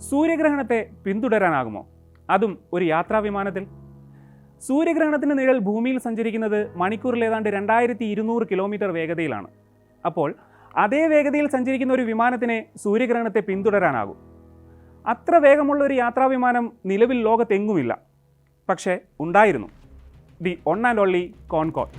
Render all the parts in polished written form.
സൂര്യഗ്രഹണത്തെ പിന്തുടരാനാകുമോ? അതും ഒരു യാത്രാവിമാനത്തിൽ? സൂര്യഗ്രഹണത്തിൻ്റെ നിഴൽ ഭൂമിയിൽ സഞ്ചരിക്കുന്നത് മണിക്കൂറിൽ ഏതാണ്ട് 2200 കിലോമീറ്റർ വേഗതയിലാണ്. അപ്പോൾ അതേ വേഗതയിൽ സഞ്ചരിക്കുന്ന ഒരു വിമാനത്തിനെ സൂര്യഗ്രഹണത്തെ പിന്തുടരാനാകും? അത്ര വേഗമുള്ള ഒരു യാത്രാവിമാനം നിലവിൽ ലോകത്തെങ്ങുമില്ല. പക്ഷേ ഉണ്ടായിരുന്നു. The one and only concord.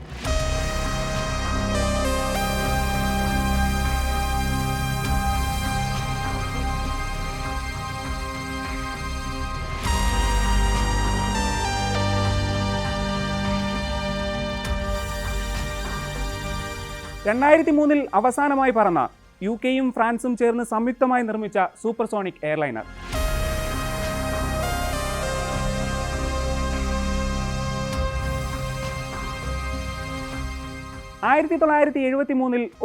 അവസാനമായി പറന്ന UK-യും ഫ്രാൻസും ചേർന്ന് സംയുക്തമായി നിർമ്മിച്ച സൂപ്പർസോണിക് എയർലൈനർ.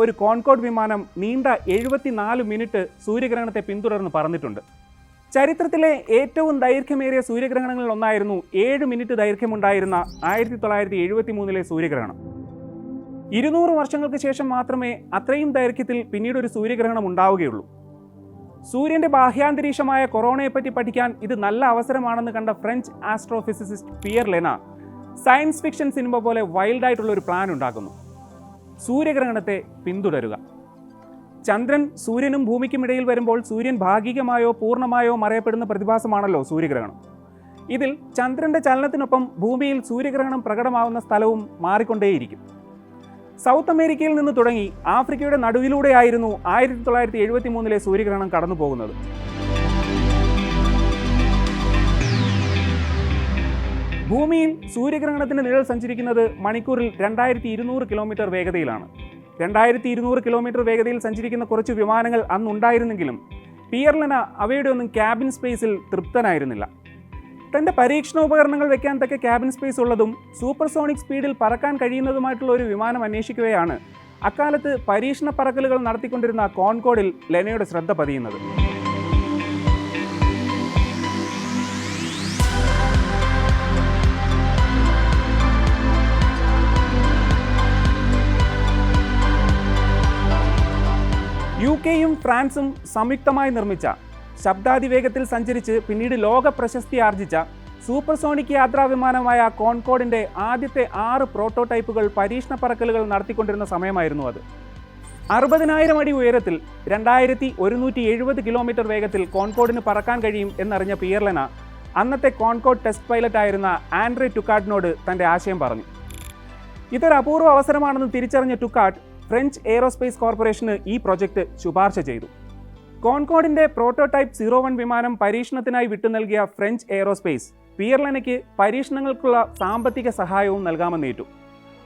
ഒരു കോൺകോർഡ് വിമാനം നീണ്ട 74 മിനിറ്റ് സൂര്യഗ്രഹണത്തെ പിന്തുടർന്ന് പറന്നിട്ടുണ്ട്. ചരിത്രത്തിലെ ഏറ്റവും ദൈർഘ്യമേറിയ സൂര്യഗ്രഹണങ്ങളിൽ ഒന്നായിരുന്നു 7 മിനിറ്റ് ദൈർഘ്യമുണ്ടായിരുന്ന 1973 സൂര്യഗ്രഹണം. 200 വർഷങ്ങൾക്ക് ശേഷം മാത്രമേ അത്രയും ദൈർഘ്യത്തിൽ പിന്നീട് ഒരു സൂര്യഗ്രഹണം ഉണ്ടാവുകയുള്ളൂ. സൂര്യന്റെ ബാഹ്യാന്തരീക്ഷമായ കൊറോണയെപ്പറ്റി പഠിക്കാൻ ഇത് നല്ല അവസരമാണെന്ന് കണ്ട French astrophysicist Pierre Lena science fiction cinema പോലെ വൈൽഡായിട്ടുള്ള ഒരു പ്ലാൻ ഉണ്ടാക്കുന്നു: സൂര്യഗ്രഹണത്തെ പിന്തുടരുക. ചന്ദ്രൻ സൂര്യനും ഭൂമിക്കും ഇടയിൽ വരുമ്പോൾ സൂര്യൻ ഭാഗികമായോ പൂർണ്ണമായോ മറയപ്പെടുന്ന പ്രതിഭാസമാണല്ലോ സൂര്യഗ്രഹണം. ഇതിൽ ചന്ദ്രന്റെ ചലനത്തിനൊപ്പം ഭൂമിയിൽ സൂര്യഗ്രഹണം പ്രകടമാവുന്ന സ്ഥലവും മാറിക്കൊണ്ടേയിരിക്കും. സൗത്ത് അമേരിക്കയിൽ നിന്ന് തുടങ്ങി ആഫ്രിക്കയുടെ നടുവിലൂടെയായിരുന്നു 1973 സൂര്യഗ്രഹണം കടന്നു പോകുന്നത്. ഭൂമിയിൽ സൂര്യഗ്രഹണത്തിന്റെ നിഴൽ സഞ്ചരിക്കുന്നത് മണിക്കൂറിൽ 2200 കിലോമീറ്റർ വേഗതയിലാണ്. 2200 കിലോമീറ്റർ വേഗതയിൽ സഞ്ചരിക്കുന്ന കുറച്ച് വിമാനങ്ങൾ അന്നുണ്ടായിരുന്നെങ്കിലും പിയർ ലെന അവയുടെ ഒന്നും ക്യാബിൻ സ്പേസിൽ തൃപ്തനായിരുന്നില്ല. തൻ്റെ പരീക്ഷണോപകരണങ്ങൾ വെക്കാൻ തക്ക ക്യാബിൻ സ്പേസ് ഉള്ളതും സൂപ്പർസോണിക് സ്പീഡിൽ പറക്കാൻ കഴിയുന്നതുമായിട്ടുള്ള ഒരു വിമാനം അന്വേഷിക്കുകയാണ് അക്കാലത്ത് പരീക്ഷണ പറക്കലുകൾ നടത്തിക്കൊണ്ടിരുന്ന കോൺകോർഡിൽ ലെനയുടെ ശ്രദ്ധ പതിയുന്നത്. UK-യും ഫ്രാൻസും സംയുക്തമായി നിർമ്മിച്ച ശബ്ദാതിവേഗത്തിൽ സഞ്ചരിച്ച് പിന്നീട് ലോക പ്രശസ്തി ആർജിച്ച സൂപ്പർസോണിക് യാത്രാവിമാനമായ കോൺകോർഡിൻ്റെ ആദ്യത്തെ 6 പ്രോട്ടോടൈപ്പുകൾ പരീക്ഷണ പറക്കലുകൾ നടത്തിക്കൊണ്ടിരുന്ന സമയമായിരുന്നു അത്. 60,000 അടി ഉയരത്തിൽ 2170 കിലോമീറ്റർ വേഗത്തിൽ കോൺകോർഡിന് പറക്കാൻ കഴിയും എന്നറിഞ്ഞ പിയർ ലെന അന്നത്തെ കോൺകോർഡ് ടെസ്റ്റ് പൈലറ്റായിരുന്ന ആൻഡ്രെ ടുക്കാട്ടിനോട് തൻ്റെ ആശയം പറഞ്ഞു. ഇതൊരു അപൂർവ അവസരമാണെന്ന് തിരിച്ചറിഞ്ഞ ടുക്കാട്ട് ഫ്രഞ്ച് എയ്റോസ്പേസ് കോർപ്പറേഷന് ഈ പ്രൊജക്റ്റ് ശുപാർശ ചെയ്തു. കോൺകോർഡിന്റെ പ്രോട്ടോടൈപ്പ് 01 വിമാനം പരീക്ഷണത്തിനായി വിട്ടു നൽകിയ ഫ്രഞ്ച് എയ്റോസ്പേസ് പിയർ ലെനയ്ക്ക് പരീക്ഷണങ്ങൾക്കുള്ള സാമ്പത്തിക സഹായവും നൽകാമെന്നേറ്റു.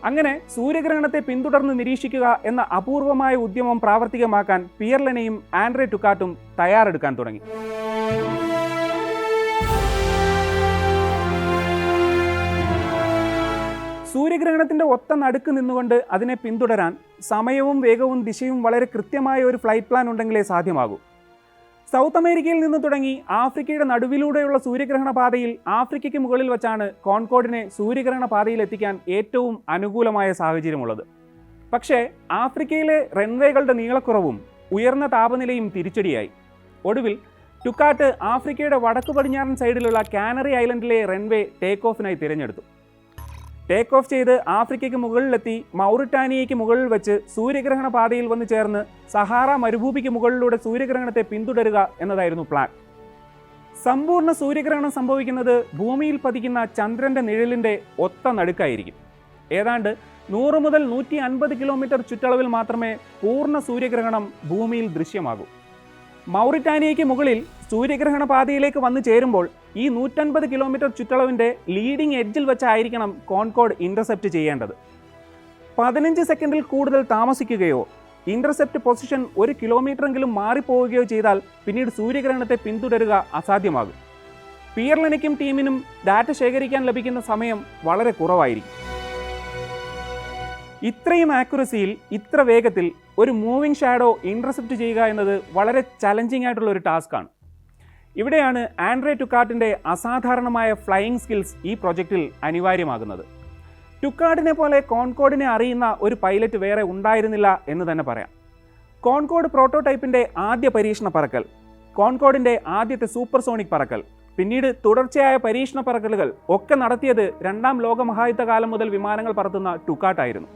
അങ്ങനെ സൂര്യഗ്രഹണത്തെ പിന്തുടർന്ന് നിരീക്ഷിക്കുക എന്ന അപൂർവമായ ഉദ്യമം പ്രാവർത്തികമാക്കാൻ പിയർ ലെനയും ആൻഡ്രെ ടുക്കാട്ടും തയ്യാറെടുക്കാൻ തുടങ്ങി. സൂര്യഗ്രഹണത്തിൻ്റെ ഒത്ത നടുക്ക് നിന്നുകൊണ്ട് അതിനെ പിന്തുടരാൻ സമയവും വേഗവും ദിശയും വളരെ കൃത്യമായ ഒരു ഫ്ലൈറ്റ് പ്ലാൻ ഉണ്ടെങ്കിലേ സാധ്യമാകൂ. സൗത്ത് അമേരിക്കയിൽ നിന്ന് തുടങ്ങി ആഫ്രിക്കയുടെ നടുവിലൂടെയുള്ള സൂര്യഗ്രഹണ പാതയിൽ ആഫ്രിക്കയ്ക്ക് മുകളിൽ വച്ചാണ് കോൺകോർഡിനെ സൂര്യഗ്രഹണ പാതയിൽ എത്തിക്കാൻ ഏറ്റവും അനുകൂലമായ സാഹചര്യമുള്ളത്. പക്ഷേ ആഫ്രിക്കയിലെ റൺവേകളുടെ നീളക്കുറവും ഉയർന്ന താപനിലയും തിരിച്ചടിയായി. ഒടുവിൽ ടുക്കാട്ട് ആഫ്രിക്കയുടെ വടക്കു പടിഞ്ഞാറൻ സൈഡിലുള്ള കാനറി ഐലൻഡിലെ റൺവേ ടേക്ക് ഓഫിനായി തിരഞ്ഞെടുത്തു. ടേക്ക് ഓഫ് ചെയ്ത് ആഫ്രിക്കയ്ക്ക് മുകളിലെത്തി മൗറിറ്റാനിയയ്ക്ക് മുകളിൽ വെച്ച് സൂര്യഗ്രഹണ പാതയിൽ വന്ന് ചേർന്ന് സഹാറ മരുഭൂമിക്ക് മുകളിലൂടെ സൂര്യഗ്രഹണത്തെ പിന്തുടരുക എന്നതായിരുന്നു പ്ലാൻ. സമ്പൂർണ്ണ സൂര്യഗ്രഹണം സംഭവിക്കുന്നത് ഭൂമിയിൽ പതിക്കുന്ന ചന്ദ്രന്റെ നിഴലിൻ്റെ ഒത്ത നടുക്കായിരിക്കും. ഏതാണ്ട് 100 മുതൽ 150 കിലോമീറ്റർ ചുറ്റളവിൽ മാത്രമേ പൂർണ്ണ സൂര്യഗ്രഹണം ഭൂമിയിൽ ദൃശ്യമാകൂ. മൗറിറ്റാനിയയ്ക്ക് മുകളിൽ സൂര്യഗ്രഹണ പാതയിലേക്ക് വന്നു ചേരുമ്പോൾ ഈ 150 കിലോമീറ്റർ ചുറ്റളവിൻ്റെ ലീഡിംഗ് എഡ്ജിൽ വെച്ചായിരിക്കണം കോൺകോർഡ് ഇൻ്റർസെപ്റ്റ് ചെയ്യേണ്ടത്. 15 സെക്കൻഡിൽ കൂടുതൽ താമസിക്കുകയോ ഇൻ്റർസെപ്റ്റ് പൊസിഷൻ 1 കിലോമീറ്ററെങ്കിലും മാറിപ്പോവുകയോ ചെയ്താൽ പിന്നീട് സൂര്യഗ്രഹണത്തെ പിന്തുടരുക അസാധ്യമാകും. പിയർ ലെനയ്ക്കും ടീമിനും ഡാറ്റ ശേഖരിക്കാൻ ലഭിക്കുന്ന സമയം വളരെ കുറവായിരിക്കും. ഇത്രയും ആക്യുറസിയിൽ ഇത്ര വേഗത്തിൽ ഒരു മൂവിംഗ് ഷാഡോ ഇൻ്റർസെപ്റ്റ് ചെയ്യുക എന്നത് വളരെ ചലഞ്ചിങ് ആയിട്ടുള്ള ഒരു ടാസ്ക്കാണ്. ഇവിടെയാണ് ആൻഡ്രെ ടുക്കാട്ടിൻ്റെ അസാധാരണമായ ഫ്ലൈയിങ് സ്കിൽസ് ഈ പ്രൊജക്റ്റിൽ അനിവാര്യമാകുന്നത്. ടുക്കാട്ടിനെ പോലെ കോൺകോർഡിനെ അറിയുന്ന ഒരു പൈലറ്റ് വേറെ ഉണ്ടായിരുന്നില്ല എന്ന് തന്നെ പറയാം. കോൺകോർഡ് പ്രോട്ടോടൈപ്പിൻ്റെ ആദ്യ പരീക്ഷണ പറക്കൽ കോൺകോർഡിൻ്റെ ആദ്യത്തെ സൂപ്പർസോണിക് പറക്കൽ. പിന്നീട് തുടർച്ചയായ പരീക്ഷണ പറക്കലുകൾ ഒക്കെ നടത്തിയത് രണ്ടാം ലോകമഹായുദ്ധ കാലം മുതൽ വിമാനങ്ങൾ പറത്തുന്ന ടുക്കാട്ടായിരുന്നു.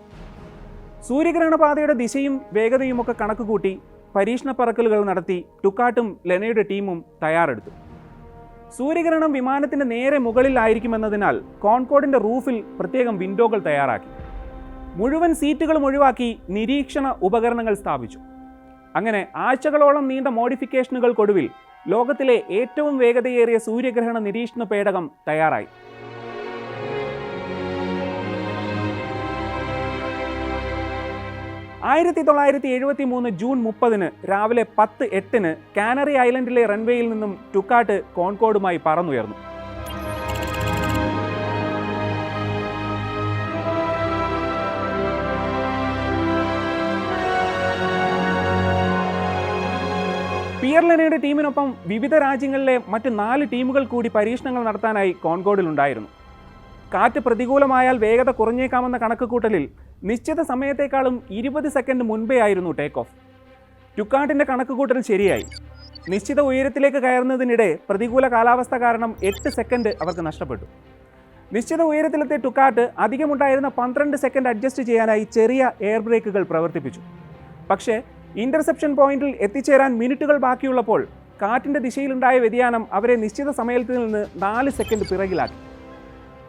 സൂര്യഗ്രഹണപാതയുടെ ദിശയും വേഗതയും ഒക്കെ കണക്കുകൂട്ടി പരീക്ഷണ പറക്കലുകൾ നടത്തി ടുക്കാട്ടും ലെനയുടെ ടീമും തയ്യാറെടുത്തു. സൂര്യഗ്രഹണം വിമാനത്തിൻ്റെ നേരെ മുകളിലായിരിക്കുമെന്നതിനാൽ കോൺകോർഡിൻ്റെ റൂഫിൽ പ്രത്യേകം വിൻഡോകൾ തയ്യാറാക്കി. മുഴുവൻ സീറ്റുകളും ഒഴിവാക്കി നിരീക്ഷണ ഉപകരണങ്ങൾ സ്ഥാപിച്ചു. അങ്ങനെ ആഴ്ചകളോളം നീണ്ട മോഡിഫിക്കേഷനുകൾക്കൊടുവിൽ ലോകത്തിലെ ഏറ്റവും വേഗതയേറിയ സൂര്യഗ്രഹണ നിരീക്ഷണ പേടകം തയ്യാറായി. ജൂൺ 30 രാവിലെ 10:08 കാനറി ഐലൻഡിലെ റൺവേയിൽ നിന്നും ടുക്കാട്ട് കോൺകോർഡുമായി പറന്നുയർന്നു. പിയർ ലെനയുടെ ടീമിനൊപ്പം വിവിധ രാജ്യങ്ങളിലെ മറ്റ് 4 ടീമുകൾ കൂടി പരീക്ഷണങ്ങൾ നടത്താനായി കോൺകോർഡിലുണ്ടായിരുന്നു. കാറ്റ് പ്രതികൂലമായാൽ വേഗത കുറഞ്ഞേക്കാമെന്ന കണക്കുകൂട്ടലിൽ നിശ്ചിത സമയത്തേക്കാളും 20 സെക്കൻഡ് മുൻപേ ആയിരുന്നു ടേക്ക് ഓഫ്. ടുക്കാട്ടിൻ്റെ കണക്കുകൂട്ടൽ ശരിയായി. നിശ്ചിത ഉയരത്തിലേക്ക് കയറുന്നതിനിടെ പ്രതികൂല കാലാവസ്ഥ കാരണം 8 സെക്കൻഡ് അവർക്ക് നഷ്ടപ്പെട്ടു. നിശ്ചിത ഉയരത്തിലെത്തിയ ടുക്കാട്ട് അധികമുണ്ടായിരുന്ന 12 സെക്കൻഡ് അഡ്ജസ്റ്റ് ചെയ്യാനായി ചെറിയ എയർ ബ്രേക്കുകൾ പ്രവർത്തിപ്പിച്ചു. പക്ഷേ ഇന്റർസെപ്ഷൻ പോയിന്റിൽ എത്തിച്ചേരാൻ മിനിറ്റുകൾ ബാക്കിയുള്ളപ്പോൾ കാറ്റിൻ്റെ ദിശയിലുണ്ടായ വ്യതിയാനം അവരെ നിശ്ചിത സമയത്തിൽ നിന്ന് 4 സെക്കൻഡ് പിറകിലാക്കി.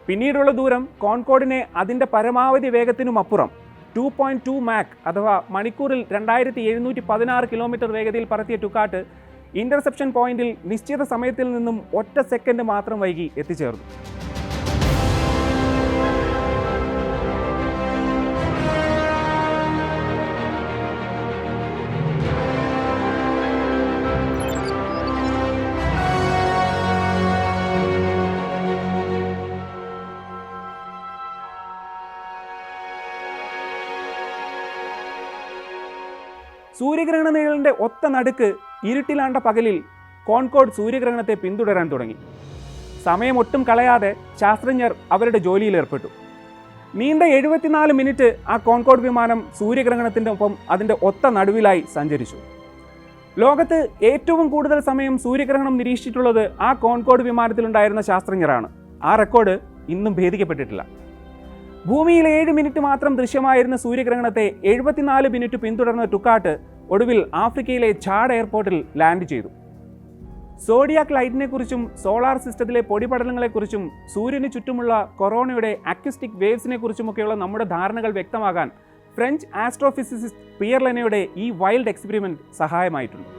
പിന്നീടുള്ള ദൂരം കോൺകോർഡിനെ അതിൻ്റെ പരമാവധി വേഗത്തിനുമപ്പുറം 2.2 മാക് അഥവാ മണിക്കൂറിൽ 2716 കിലോമീറ്റർ വേഗതയിൽ പറത്തിയ ടുക്കാട്ട് ഇന്റർസെപ്ഷൻ പോയിന്റിൽ നിശ്ചിത സമയത്തിൽ നിന്നും 1 സെക്കൻഡ് മാത്രം വൈകി എത്തിച്ചേർന്നു. സൂര്യഗ്രഹണ നിഴലിൻ്റെ ഒത്ത നടുക്ക് ഇരുട്ടിലാണ്ട പകലിൽ കോൺകോർഡ് സൂര്യഗ്രഹണത്തെ പിന്തുടരാൻ തുടങ്ങി. സമയമൊട്ടും കളയാതെ ശാസ്ത്രജ്ഞർ അവരുടെ ജോലിയിലേർപ്പെട്ടു. നീണ്ട 74 മിനിറ്റ് ആ കോൺകോർഡ് വിമാനം സൂര്യഗ്രഹണത്തിൻ്റെ ഒപ്പം അതിൻ്റെ ഒത്ത നടുവിലായി സഞ്ചരിച്ചു. ലോകത്ത് ഏറ്റവും കൂടുതൽ സമയം സൂര്യഗ്രഹണം നിരീക്ഷിച്ചിട്ടുള്ളത് ആ കോൺകോർഡ് വിമാനത്തിലുണ്ടായിരുന്ന ശാസ്ത്രജ്ഞരാണ്. ആ റെക്കോർഡ് ഇന്നും ഭേദിക്കപ്പെട്ടിട്ടില്ല. ഭൂമിയിൽ 7 മിനിറ്റ് മാത്രം ദൃശ്യമായിരുന്ന സൂര്യഗ്രഹണത്തെ 74 മിനിറ്റ് പിന്തുടർന്ന ടുക്കാട്ട് ഒടുവിൽ ആഫ്രിക്കയിലെ ഝാഡ് എയർപോർട്ടിൽ ലാൻഡ് ചെയ്തു. സോഡിയാക് ലൈറ്റിനെക്കുറിച്ചും സോളാർ സിസ്റ്റത്തിലെ പൊടിപടലങ്ങളെക്കുറിച്ചും സൂര്യന് ചുറ്റുമുള്ള കൊറോണയുടെ അക്യൂസ്റ്റിക് വേവ്സിനെ കുറിച്ചുമൊക്കെയുള്ള നമ്മുടെ ധാരണകൾ വ്യക്തമാകാൻ ഫ്രഞ്ച് ആസ്ട്രോഫിസിസിസ്റ്റ് പിയർ ലെനയുടെ ഈ വൈൽഡ് എക്സ്പെരിമെൻറ്റ് സഹായമായിട്ടുണ്ട്.